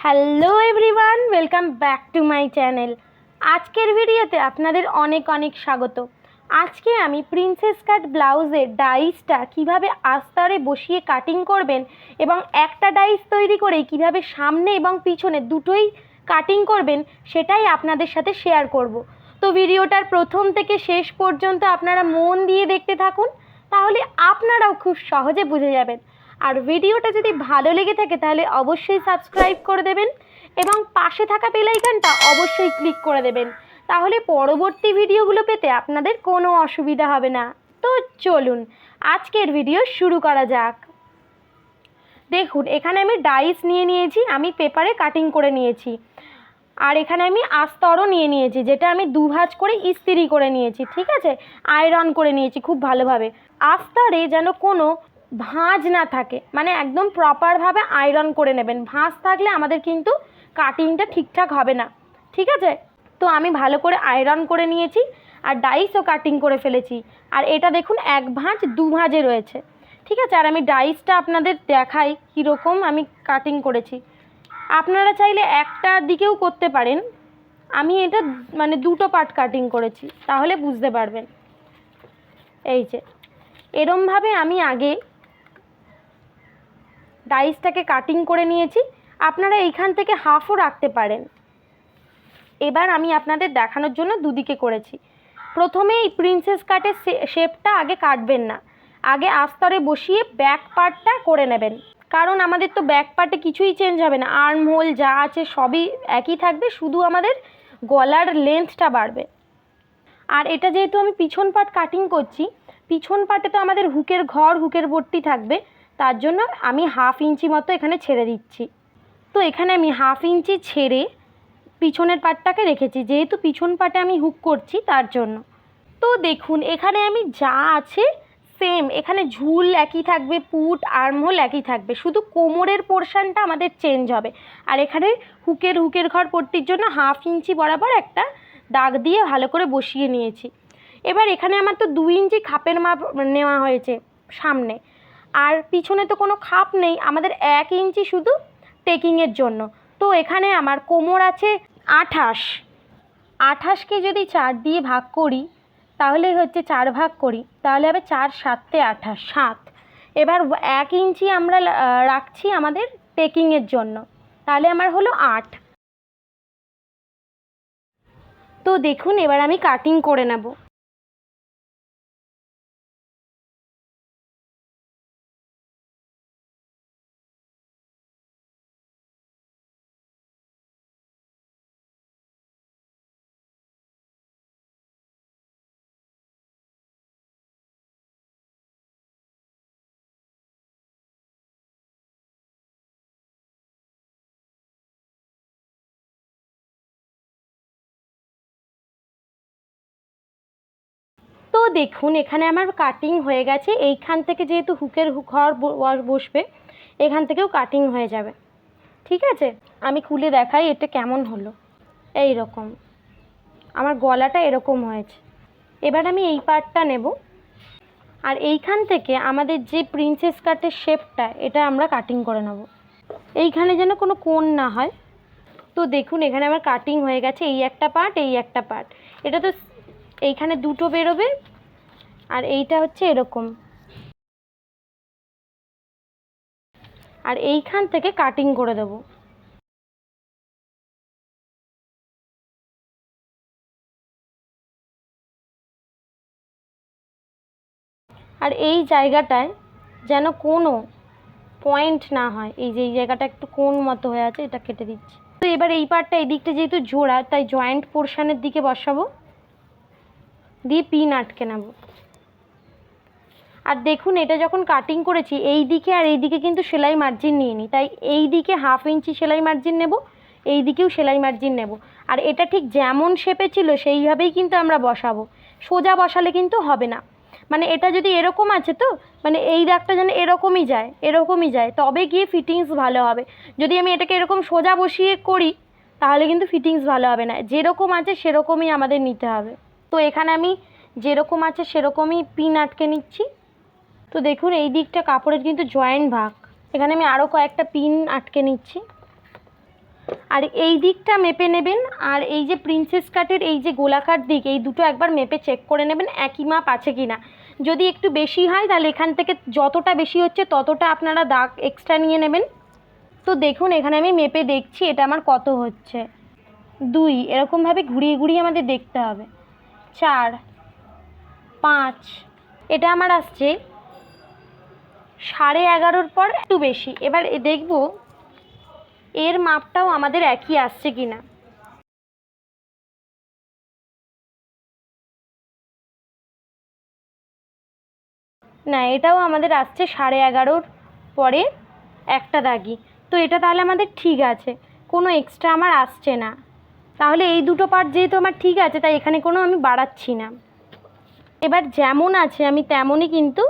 Hello everyone, welcome back to my channel. আজকের ভিডিওতে আপনাদের অনেক অনেক স্বাগত। আজকে আমি প্রিন্সেস কাট ব্লাউজের ডাইসটা কিভাবে আস্তরে বসিয়ে কাটিং করবেন এবং একটা ডাইস তৈরি করে কিভাবে সামনে এবং পিছনে দুটোই কাটিং করবেন সেটাই আপনাদের সাথে শেয়ার করব। তো ভিডিওটার প্রথম থেকে শেষ পর্যন্ত আপনারা মন দিয়ে দেখতে থাকুন, তাহলে আপনারাও খুব সহজে বুঝে যাবেন। আর ভিডিওটা যদি ভালো লেগে থাকে তাহলে অবশ্যই সাবস্ক্রাইব করে দেবেন এবং পাশে থাকা বেল আইকনটা অবশ্যই ক্লিক করে দেবেন, তাহলে পরবর্তী ভিডিওগুলো পেতে আপনাদের কোনো অসুবিধা হবে না। তো চলুন আজকের ভিডিও শুরু করা যাক। দেখুন, এখানে আমি ডাইস নিয়েছি, আমি পেপারে কাটিং করে নিয়েছি। আর এখানে আমি আস্তরও নিয়েছি, যেটা আমি দুভাঁজ করে ইস্ত্রি করে নিয়েছি, ঠিক আছে, আয়রন করে নিয়েছি খুব ভালোভাবে। আস্তরে যেন কোনো ভাঁজ না থাকে, মানে একদম প্রপারভাবে আয়রন করে নেবেন। ভাঁজ থাকলে আমাদের কিন্তু কাটিংটা ঠিকঠাক হবে না, ঠিক আছে। তো আমি ভালো করে আয়রন করে নিয়েছি আর ডাইসও কাটিং করে ফেলেছি। আর এটা দেখুন এক ভাঁজ দু ভাঁজে রয়েছে, ঠিক আছে। আর আমি ডাইসটা আপনাদের দেখাই কীরকম আমি কাটিং করেছি। আপনারা চাইলে একটা দিকেও করতে পারেন, আমি এটা মানে দুটো পার্ট কাটিং করেছি, তাহলে বুঝতে পারবেন। এই যে এরমভাবে আমি আগে ডাইসটাকে কাটিং করে নিয়েছি, আপনারা এইখান থেকে হাফও রাখতে পারেন। এবার আমি আপনাদের দেখানোর জন্য দুদিকে করেছি। প্রথমে এই প্রিন্সেস কাটের শেপটা আগে কাটবেন না, আগে আস্তরে বসিয়ে ব্যাক পার্টটা করে নেবেন, কারণ আমাদের তো ব্যাক পার্টে কিছুই চেঞ্জ হবে না, আর্ম হোল যা আছে সবই একই থাকবে, শুধু আমাদের গলার লেন্থটা বাড়বে। আর এটা যেহেতু আমি পিছন পার্ট কাটিং করছি, পিছন পার্টে তো আমাদের হুকের ভর্তি থাকবে, তার জন্য আমি হাফ ইঞ্চি মতো এখানে ছেড়ে দিচ্ছি। তো এখানে আমি হাফ ইঞ্চি ছেড়ে পিছনের পার্টটাকে রেখেছি, যেহেতু পিছন পার্টে আমি হুক করছি তার জন্য। তো দেখুন, এখানে আমি যা আছে সেম, এখানে ঝুল একই থাকবে, পুট আর্মহোল একই থাকবে, শুধু কোমরের পোর্শনটা আমাদের চেঞ্জ হবে। আর এখানে হুকের ঘর পট্টির জন্য হাফ ইঞ্চি বরাবর একটা দাগ দিয়ে ভালো করে বসিয়ে নিয়েছি। এবার এখানে আমার তো 2 ইঞ্চি খাপের মাপ নেওয়া হয়েছে সামনে, আর পিছনে তো কোনো খাপ নেই, আমাদের 1 ইঞ্চি শুধু টেকিংয়ের জন্য। তো এখানে আমার কোমর আছে 28কে যদি 4 দিয়ে ভাগ করি তাহলে হচ্ছে 4 ভাগ করি, তাহলে হবে 4 7 28 7। এবার 1 ইঞ্চি আমরা রাখছি আমাদের টেকিংয়ের জন্য, তাহলে আমার হলো 8। তো দেখুন, এবার আমি কাটিং করে নেব। তো দেখুন, এখানে আমার কাটিং হয়ে গেছে। এইখান থেকে যেহেতু হুকের ঘর বসবে, এখান থেকেও কাটিং হয়ে যাবে, ঠিক আছে। আমি খুলে দেখাই এটা কেমন হলো। এই রকম আমার গলাটা এরকম হয়েছে। এবার আমি এই পার্টটা নেব, আর এইখান থেকে আমাদের যে প্রিন্সেস কাটের শেপটা, এটা আমরা কাটিং করে নেব, এইখানে যেন কোনো কোণ না হয়। তো দেখুন, এখানে আমার কাটিং হয়ে গেছে, এই একটা পার্ট এই একটা পার্ট। এটা তো এইখানে দুটো বেরোবে, আর এইটা হচ্ছে এরকম, আর এইখান থেকে কাটিং করে দেব। আর এই জায়গাটায় যেন কোনো পয়েন্ট না হয়, এই যে এই জায়গাটা একটু কোণ মতো হয়ে আছে, এটা কেটে দিচ্ছি। তো এবার এই পার্টটা এই দিকটা যেহেতু জোড়া, তাই জয়েন্ট পোর্শনের দিকে বসাবো, দিয়ে পিন আটকে নেব। আর দেখুন, এটা যখন কাটিং করেছি এই দিকে আর এই দিকে কিন্তু সেলাই মার্জিন নিইনি, তাই এই দিকে হাফ ইঞ্চি সেলাই মার্জিন নেব, এই দিকেও সেলাই মার্জিন নেব। আর এটা ঠিক যেমন শেপে ছিল সেইভাবেই কিন্তু আমরা বসাবো, সোজা বসালে কিন্তু হবে না। মানে এটা যদি এরকম আছে, তো মানে এই দাগটা যেন এরকমই যায়, তবে গিয়ে ফিটিংস ভালো হবে। যদি আমি এটাকে এরকম সোজা বসিয়ে করি তাহলে কিন্তু ফিটিংস ভালো হবে না, যেরকম আছে সেরকমই আমাদের নিতে হবে। তো এখানে আমি যেরকম আছে সেরকমই পিন আটকে নিচ্ছি। তো দেখুন, এই দিকটা কাপড়ের কিন্তু জয়েন্ট ভাগ, এখানে আমি আরও কয়েকটা পিন আটকে নিচ্ছি। আর এই দিকটা মেপে নেবেন, আর এই যে প্রিন্সেস কাটের এই যে গোলাকার দিক, এই দুটো একবার মেপে চেক করে নেবেন একই মাপ আছে কি না। যদি একটু বেশি হয় তাহলে এখান থেকে যতটা বেশি হচ্ছে ততটা আপনারা দাগ এক্সট্রা নিয়ে নেবেন। তো দেখুন এখানে আমি মেপে দেখছি এটা আমার কত হচ্ছে। 2 এরকমভাবে ঘুরিয়ে ঘুরিয়ে আমাদের দেখতে হবে। 4, 5, এটা আমার আসছে 11.5-র পর একটু বেশি। এবার দেখব এর মাপটাও আমাদের একই আসছে কি না। না, এটাও আমাদের আসছে 11.5-র পরে একটা দাগই। তো এটা তাহলে আমাদের ঠিক আছে, কোনো এক্সট্রা আমার আসছে না। তাহলে এই দুটো পার্ট যেহেতু আমার ঠিক আছে তাই এখানে কোনো আমি বাড়াচ্ছি না। এবার যেমন আছে আমি তেমনই কিন্তু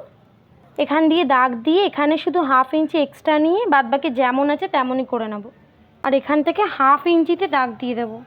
এখান দিয়ে দাগ দিয়ে এখানে শুধু 1/2 ইঞ্চি এক্সট্রা নিয়ে বাদবাকি যেমন আছে তেমনই করে নেব। আর এখান থেকে 1/2 ইঞ্চিতে দাগ দিয়ে দেবো।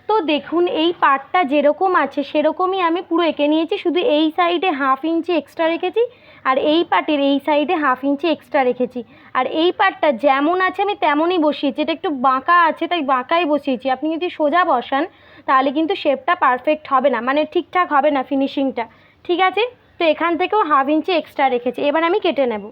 তো দেখুন এই পার্টটা যেরকম আছে সেরকমই আমি পুরো এঁকে নিয়েছি, শুধু এই সাইডে 1/2 ইঞ্চি এক্সট্রা রেখেছি আর এই পার্টের এই সাইডে 1/2 ইঞ্চি এক্সট্রা রেখেছি। আর এই পার্টটা যেমন আছে আমি তেমনই বসিয়েছি, এটা একটু বাঁকা আছে তাই বাঁকাই বসিয়েছি। আপনি যদি সোজা বসান তাহলে কিন্তু শেপটা পারফেক্ট হবে না, মানে ঠিকঠাক হবে না ফিনিশিংটা। ঠিক আছে, তো এখান থেকেও 1/2 ইঞ্চি এক্সট্রা রেখেছি, এবার আমি কেটে নেব।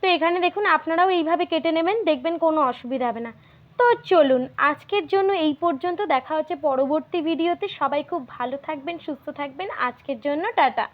তো এখানে দেখুন আপনারাও এইভাবে কেটে নেবেন, দেখবেন কোনো অসুবিধা হবে না। তো চলুন আজকের জন্য এই পর্যন্ত, দেখা হচ্ছে পরবর্তী ভিডিওতে। সবাই খুব ভালো থাকবেন, সুস্থ থাকবেন। আজকের জন্য টাটা।